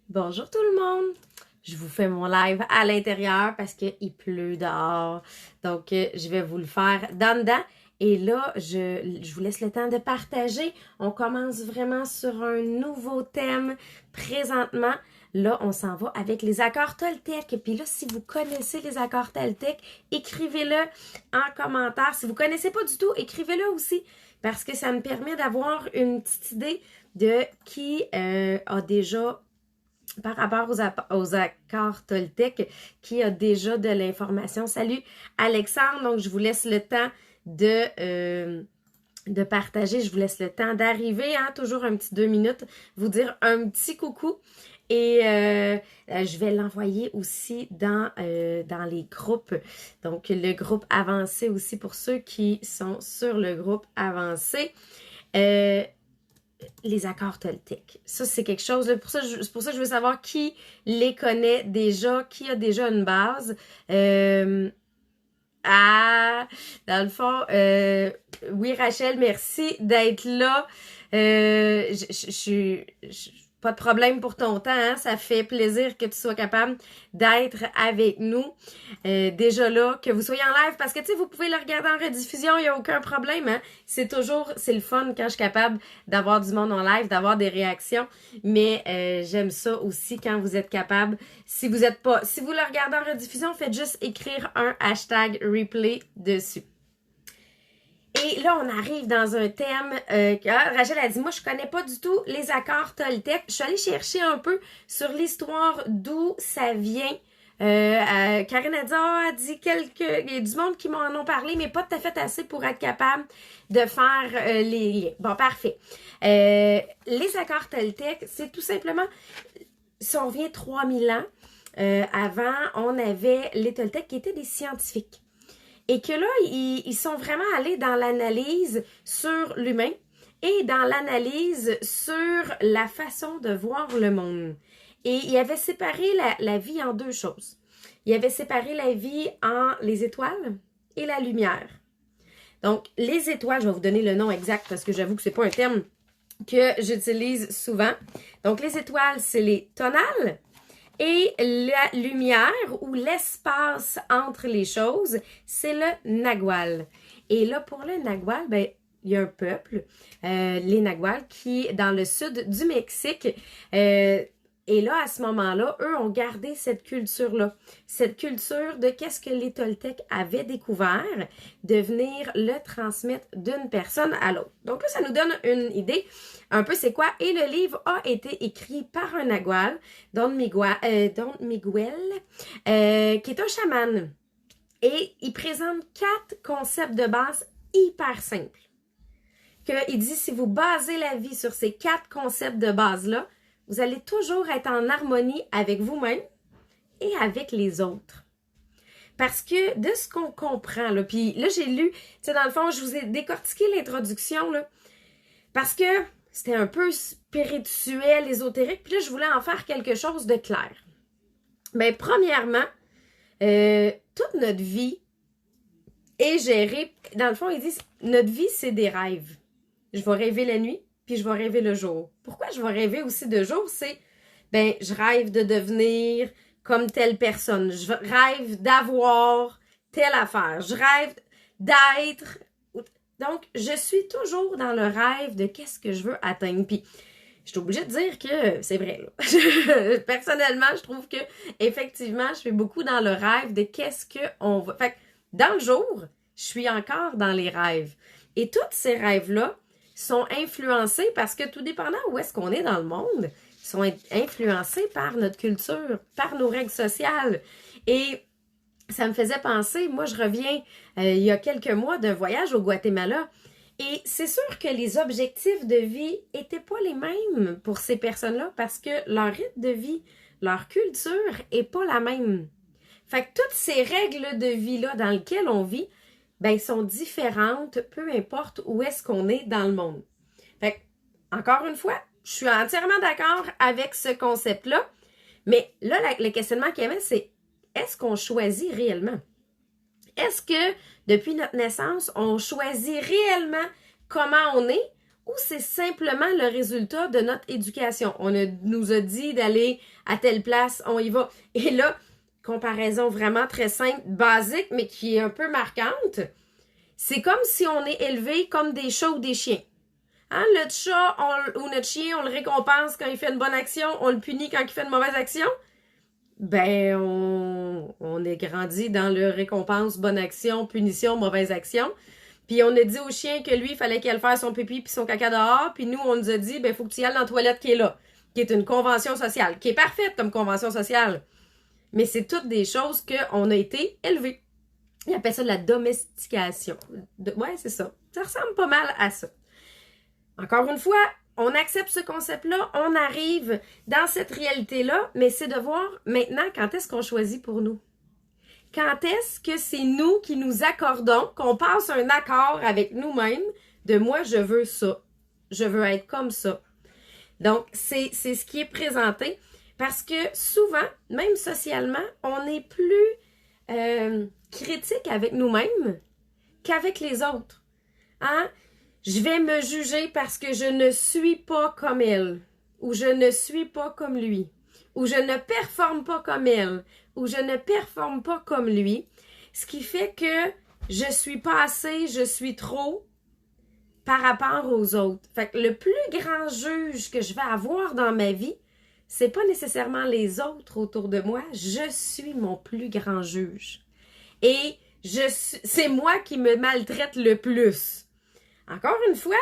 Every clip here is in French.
Bonjour tout le monde! Je vous fais mon live à l'intérieur parce qu'il pleut dehors. Donc, je vais vous le faire dans dedans. Et là, je vous laisse le temps de partager. On commence vraiment sur un nouveau thème présentement. Là, on s'en va avec les accords Toltec. Puis là, si vous connaissez les accords Toltec, écrivez-le en commentaire. Si vous connaissez pas du tout, écrivez-le aussi parce que ça me permet d'avoir une petite idée de qui a déjà par rapport aux accords Toltec, qui a déjà de l'information. Salut Alexandre, donc je vous laisse le temps de partager, je vous laisse le temps d'arriver, hein, toujours un petit 2 minutes, vous dire un petit coucou. Et je vais l'envoyer aussi dans les groupes. Donc, le groupe avancé aussi pour ceux qui sont sur le groupe avancé. Les accords Toltec. Ça, c'est quelque chose, c'est pour ça que je veux savoir qui les connaît déjà, qui a déjà une base. Dans le fond, oui, Rachel, merci d'être là. Pas de problème pour ton temps, hein? Ça fait plaisir que tu sois capable d'être avec nous. Déjà là, que vous soyez en live, parce que tu sais, vous pouvez le regarder en rediffusion, il n'y a aucun problème, hein? C'est le fun quand je suis capable d'avoir du monde en live, d'avoir des réactions, mais j'aime ça aussi quand vous êtes capable. Si vous le regardez en rediffusion, faites juste écrire un hashtag replay dessus. Et là, on arrive dans un thème Rachel a dit, moi, je connais pas du tout les accords Toltec. Je suis allée chercher un peu sur l'histoire d'où ça vient. Karine a dit, a dit il y a du monde qui m'en ont parlé, mais pas tout à fait assez pour être capable de faire les liens. Bon, parfait. Les accords Toltec, c'est tout simplement, si on revient 3000 ans, avant, on avait les Toltecs qui étaient des scientifiques. Et que là, ils sont vraiment allés dans l'analyse sur l'humain et dans l'analyse sur la façon de voir le monde. Et ils avaient séparé la vie en deux choses. Ils avaient séparé la vie en les étoiles et la lumière. Donc, les étoiles, je vais vous donner le nom exact parce que j'avoue que c'est pas un terme que j'utilise souvent. Donc, les étoiles, c'est les tonales. Et la lumière ou l'espace entre les choses, c'est le Nagual. Et là, pour le Nagual, ben, il y a un peuple, les Nagual, qui dans le sud du Mexique. Et là, à ce moment-là, eux ont gardé cette culture-là. Cette culture de qu'est-ce que les Toltecs avaient découvert, de venir le transmettre d'une personne à l'autre. Donc là, ça nous donne une idée un peu c'est quoi. Et le livre a été écrit par un Nagual, Don Miguel, qui est un chaman. Et il présente 4 concepts de base hyper simples. Il dit, si vous basez la vie sur ces 4 concepts de base-là, vous allez toujours être en harmonie avec vous-même et avec les autres. Parce que de ce qu'on comprend, là, puis là, j'ai lu, tu sais, dans le fond, je vous ai décortiqué l'introduction, là, parce que c'était un peu spirituel, ésotérique, puis là, je voulais en faire quelque chose de clair. Bien, premièrement, toute notre vie est gérée, dans le fond, ils disent, notre vie, c'est des rêves. Je vais rêver la nuit, puis je vais rêver le jour. Pourquoi je vais rêver aussi de jour? C'est, je rêve de devenir comme telle personne. Je rêve d'avoir telle affaire. Je rêve d'être. Donc, je suis toujours dans le rêve de qu'est-ce que je veux atteindre. Puis, je suis obligée de dire que c'est vrai, là. Personnellement, je trouve que, effectivement, je suis beaucoup dans le rêve de qu'est-ce qu'on va. Fait que, dans le jour, je suis encore dans les rêves. Et tous ces rêves-là sont influencés parce que tout dépendant où est-ce qu'on est dans le monde, sont influencés par notre culture, par nos règles sociales. Et ça me faisait penser, moi je reviens il y a quelques mois d'un voyage au Guatemala et c'est sûr que les objectifs de vie étaient pas les mêmes pour ces personnes-là parce que leur rythme de vie, leur culture est pas la même. Fait que toutes ces règles de vie-là dans lesquelles on vit, sont différentes, peu importe où est-ce qu'on est dans le monde. Fait que, encore une fois, je suis entièrement d'accord avec ce concept-là, mais là, le questionnement qu'il y avait, c'est est-ce qu'on choisit réellement? Est-ce que, depuis notre naissance, on choisit réellement comment on est ou c'est simplement le résultat de notre éducation. Nous a dit d'aller à telle place, on y va. Et là, comparaison vraiment très simple, basique, mais qui est un peu marquante, c'est comme si on est élevé comme des chats ou des chiens. Hein, notre chat ou notre chien, on le récompense quand il fait une bonne action, on le punit quand il fait une mauvaise action. Ben, on est grandi dans le récompense, bonne action, punition, mauvaise action. Puis on a dit au chien que lui, il fallait qu'il aille faire son pipi puis son caca dehors. Puis nous, on nous a dit, ben, faut que tu y ailles dans la toilette qui est là, qui est une convention sociale, qui est parfaite comme convention sociale. Mais c'est toutes des choses qu'on a été élevés. Ils appellent ça de la domestication. Ouais, c'est ça. Ça ressemble pas mal à ça. Encore une fois, on accepte ce concept-là, on arrive dans cette réalité-là, mais c'est de voir maintenant quand est-ce qu'on choisit pour nous. Quand est-ce que c'est nous qui nous accordons, qu'on passe un accord avec nous-mêmes de moi, je veux ça. Je veux être comme ça. Donc, c'est ce qui est présenté parce que souvent, même socialement, on est plus critique avec nous-mêmes qu'avec les autres. Hein? Je vais me juger parce que je ne suis pas comme elle, ou je ne suis pas comme lui, ou je ne performe pas comme elle, ou je ne performe pas comme lui, ce qui fait que je suis pas assez, je suis trop par rapport aux autres. Fait que le plus grand juge que je vais avoir dans ma vie, c'est pas nécessairement les autres autour de moi, je suis mon plus grand juge. Et c'est moi qui me maltraite le plus. Encore une fois,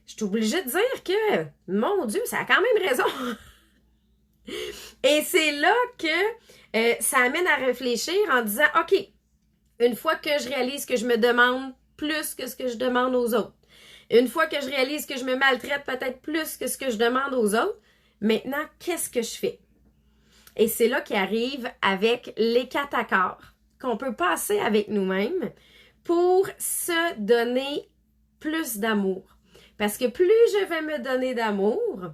je suis obligée de dire que, mon Dieu, ça a quand même raison. Et c'est là que ça amène à réfléchir en disant, OK, une fois que je réalise que je me demande plus que ce que je demande aux autres, une fois que je réalise que je me maltraite peut-être plus que ce que je demande aux autres, maintenant, qu'est-ce que je fais? Et c'est là qu'arrive avec les 4 accords qu'on peut passer avec nous-mêmes pour se donner plus d'amour. Parce que plus je vais me donner d'amour,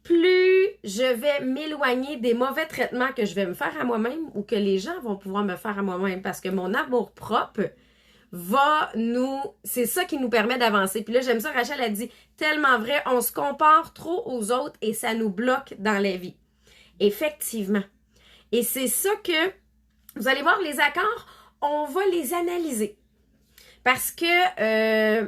plus je vais m'éloigner des mauvais traitements que je vais me faire à moi-même ou que les gens vont pouvoir me faire à moi-même. Parce que mon amour propre c'est ça qui nous permet d'avancer. Puis là, j'aime ça, Rachel a dit, tellement vrai, on se compare trop aux autres et ça nous bloque dans la vie. Effectivement. Et c'est ça que, vous allez voir, les accords, on va les analyser. Parce que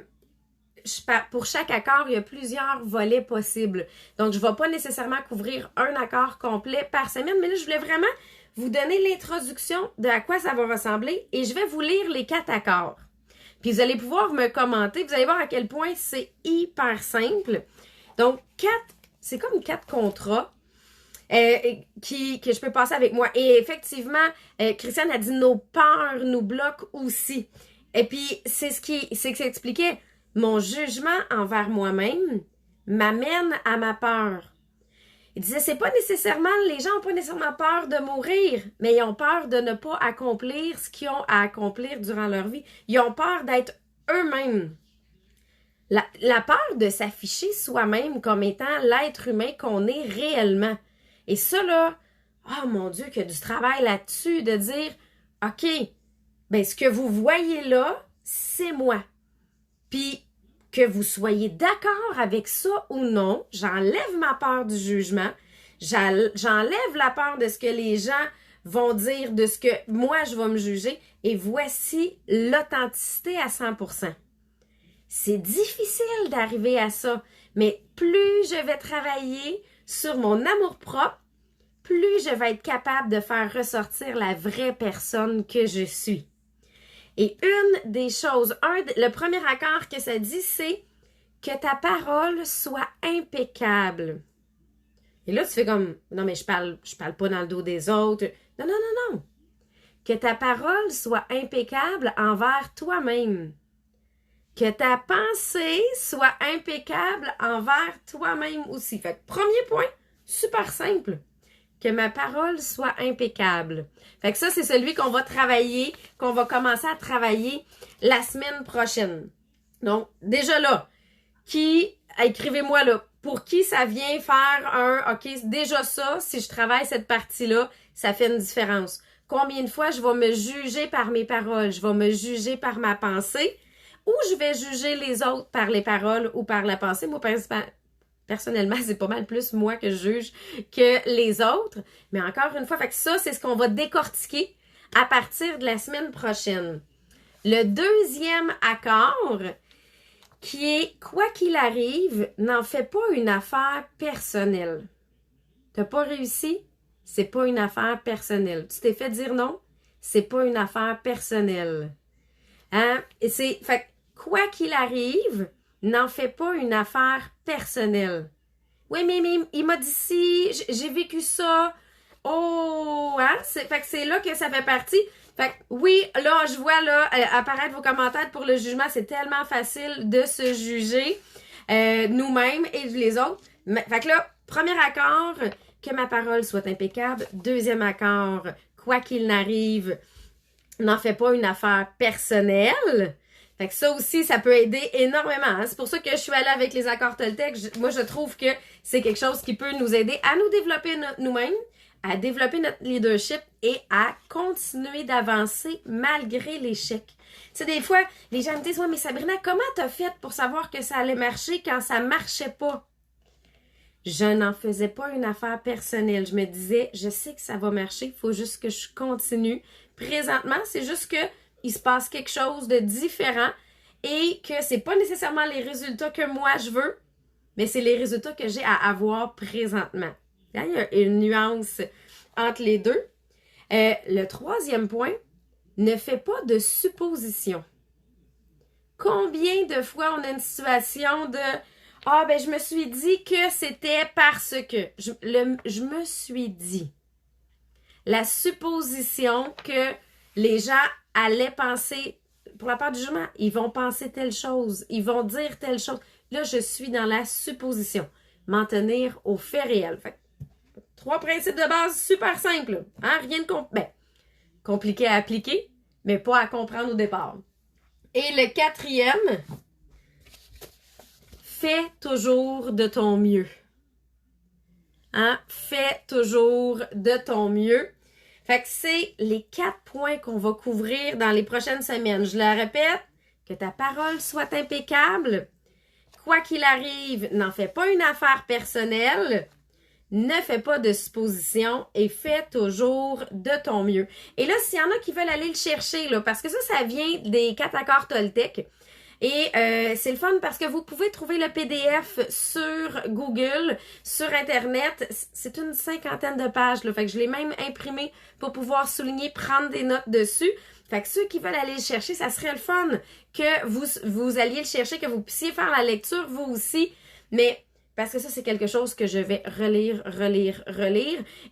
pour chaque accord, il y a plusieurs volets possibles. Donc, je ne vais pas nécessairement couvrir un accord complet par semaine, mais là, je voulais vraiment vous donner l'introduction de à quoi ça va ressembler et je vais vous lire les 4 accords. Puis, vous allez pouvoir me commenter. Vous allez voir à quel point c'est hyper simple. Donc, c'est comme 4 contrats que je peux passer avec moi. Et effectivement, Christiane a dit nos peurs nous bloquent aussi. Et puis, c'est que ça expliquait, mon jugement envers moi-même m'amène à ma peur. Il disait, c'est pas nécessairement, les gens n'ont pas nécessairement peur de mourir, mais ils ont peur de ne pas accomplir ce qu'ils ont à accomplir durant leur vie. Ils ont peur d'être eux-mêmes. La peur de s'afficher soi-même comme étant l'être humain qu'on est réellement. Et ça, là, oh mon Dieu, qu'il y a du travail là-dessus, de dire, OK, ben ce que vous voyez là, c'est moi. Puis, que vous soyez d'accord avec ça ou non, j'enlève ma peur du jugement, j'enlève la peur de ce que les gens vont dire, de ce que moi je vais me juger, et voici l'authenticité à 100%. C'est difficile d'arriver à ça, mais plus je vais travailler sur mon amour-propre, plus je vais être capable de faire ressortir la vraie personne que je suis. Et une des choses, le premier accord que ça dit, c'est que ta parole soit impeccable. Et là, tu fais comme, non, mais je parle pas dans le dos des autres. Non, non, non, non. Que ta parole soit impeccable envers toi-même. Que ta pensée soit impeccable envers toi-même aussi. Fait que premier point, super simple. Que ma parole soit impeccable. Fait que ça, c'est celui qu'on va travailler, qu'on va commencer à travailler la semaine prochaine. Donc, déjà là, écrivez-moi là, pour qui ça vient faire OK, déjà ça, si je travaille cette partie-là, ça fait une différence. Combien de fois je vais me juger par mes paroles, je vais me juger par ma pensée, ou je vais juger les autres par les paroles ou par la pensée. Moi, personnellement, c'est pas mal plus moi que je juge que les autres. Mais encore une fois, fait que ça, c'est ce qu'on va décortiquer à partir de la semaine prochaine. Le deuxième accord, qui est, quoi qu'il arrive, n'en fais pas une affaire personnelle. T'as pas réussi? C'est pas une affaire personnelle. Tu t'es fait dire non? C'est pas une affaire personnelle. Hein? Et fait quoi qu'il arrive, n'en fais pas une affaire personnelle. Oui, mais il m'a dit si, j'ai vécu ça. Oh, hein? Fait que c'est là que ça fait partie. Fait que oui, là, je vois là apparaître vos commentaires pour le jugement. C'est tellement facile de se juger nous-mêmes et les autres. Fait que là, premier accord, que ma parole soit impeccable. Deuxième accord, quoi qu'il n'arrive, n'en fais pas une affaire personnelle. Fait que ça aussi, ça peut aider énormément. Hein? C'est pour ça que je suis allée avec les accords Toltec. Moi, je trouve que c'est quelque chose qui peut nous aider à nous développer nous-mêmes, à développer notre leadership et à continuer d'avancer malgré l'échec. Tu sais, des fois, les gens me disent « Ouais, mais Sabrina, comment t'as fait pour savoir que ça allait marcher quand ça marchait pas? » Je n'en faisais pas une affaire personnelle. Je me disais « Je sais que ça va marcher, il faut juste que je continue. » Présentement, c'est juste que il se passe quelque chose de différent et que c'est pas nécessairement les résultats que moi je veux, mais c'est les résultats que j'ai à avoir présentement. Il y a une nuance entre les deux. Le troisième point, ne fais pas de suppositions. Combien de fois on a une situation de « Ah, ben je me suis dit que c'était parce que... » Je me suis dit. La supposition que les gens allaient penser, pour la part du jugement, ils vont penser telle chose, ils vont dire telle chose. Là, je suis dans la supposition. M'en tenir aux faits réels. Fait, 3 principes de base super simples. Hein? Rien de compliqué à appliquer, mais pas à comprendre au départ. Et le 4e, fais toujours de ton mieux. Hein? Fais toujours de ton mieux. Fait que c'est les 4 points qu'on va couvrir dans les prochaines semaines. Je le répète, que ta parole soit impeccable. Quoi qu'il arrive, n'en fais pas une affaire personnelle. Ne fais pas de suppositions et fais toujours de ton mieux. Et là, s'il y en a qui veulent aller le chercher, là, parce que ça vient des 4 accords Toltec. Et c'est le fun parce que vous pouvez trouver le PDF sur Google, sur Internet. C'est une 50aine de pages, là. Fait que je l'ai même imprimé pour pouvoir souligner, prendre des notes dessus. Fait que ceux qui veulent aller le chercher, ça serait le fun que vous alliez le chercher, que vous puissiez faire la lecture, vous aussi. Mais parce que ça, c'est quelque chose que je vais relire.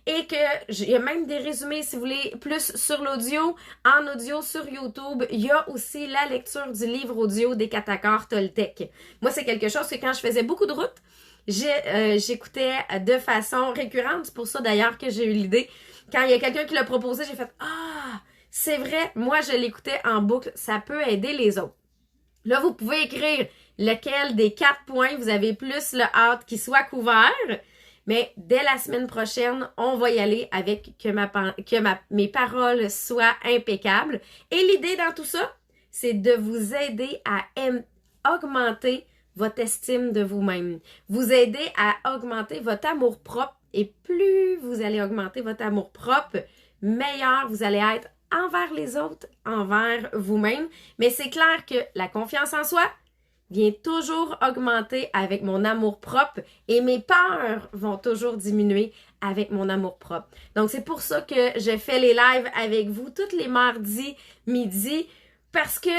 Et que il y a même des résumés, si vous voulez, plus sur l'audio, en audio sur YouTube. Il y a aussi la lecture du livre audio des 4 accords Toltec. Moi, c'est quelque chose que quand je faisais beaucoup de route, j'écoutais de façon récurrente. C'est pour ça d'ailleurs que j'ai eu l'idée. Quand il y a quelqu'un qui l'a proposé, j'ai fait « Ah, c'est vrai, moi je l'écoutais en boucle, ça peut aider les autres. » Là, vous pouvez écrire lequel des 4 points vous avez plus le hâte qu'il soit couvert. Mais dès la semaine prochaine, on va y aller avec mes paroles soient impeccables. Et l'idée dans tout ça, c'est de vous aider à augmenter votre estime de vous-même. Vous aider à augmenter votre amour-propre. Et plus vous allez augmenter votre amour-propre, meilleur vous allez être envers les autres, envers vous-même. Mais c'est clair que la confiance en soi vient toujours augmenter avec mon amour-propre et mes peurs vont toujours diminuer avec mon amour-propre. Donc, c'est pour ça que je fais les lives avec vous tous les mardis midi parce que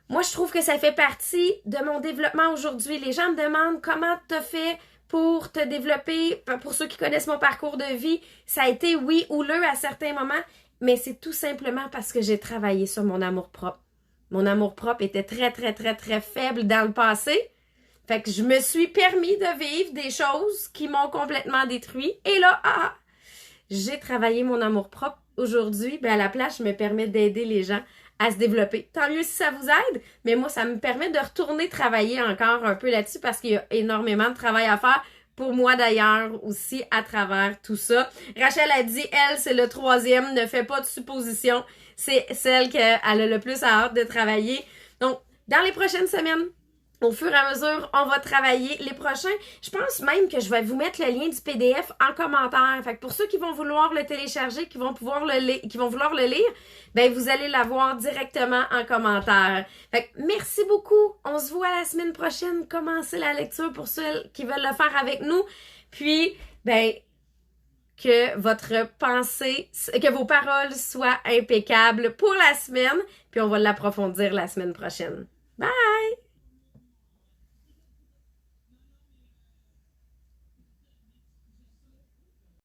moi, je trouve que ça fait partie de mon développement aujourd'hui. Les gens me demandent comment tu as fait pour te développer. Pour ceux qui connaissent mon parcours de vie, ça a été oui ou le à certains moments, mais c'est tout simplement parce que j'ai travaillé sur mon amour-propre. Mon amour-propre était très, très, très, très faible dans le passé. Fait que je me suis permis de vivre des choses qui m'ont complètement détruit. Et là, j'ai travaillé mon amour-propre. Aujourd'hui, à la place, je me permets d'aider les gens à se développer. Tant mieux si ça vous aide, mais moi, ça me permet de retourner travailler encore un peu là-dessus parce qu'il y a énormément de travail à faire. Pour moi d'ailleurs aussi à travers tout ça. Rachel a dit, elle, c'est le 3e, ne fait pas de suppositions. C'est celle qu'elle a le plus hâte de travailler. Donc, dans les prochaines semaines, au fur et à mesure, on va travailler les prochains. Je pense même que je vais vous mettre le lien du PDF en commentaire. Fait que pour ceux qui vont vouloir le télécharger, qui vont vouloir le lire, ben vous allez l'avoir directement en commentaire. Fait que merci beaucoup. On se voit la semaine prochaine. Commencez la lecture pour ceux qui veulent le faire avec nous. Puis, ben, que votre pensée, que vos paroles soient impeccables pour la semaine. Puis on va l'approfondir la semaine prochaine.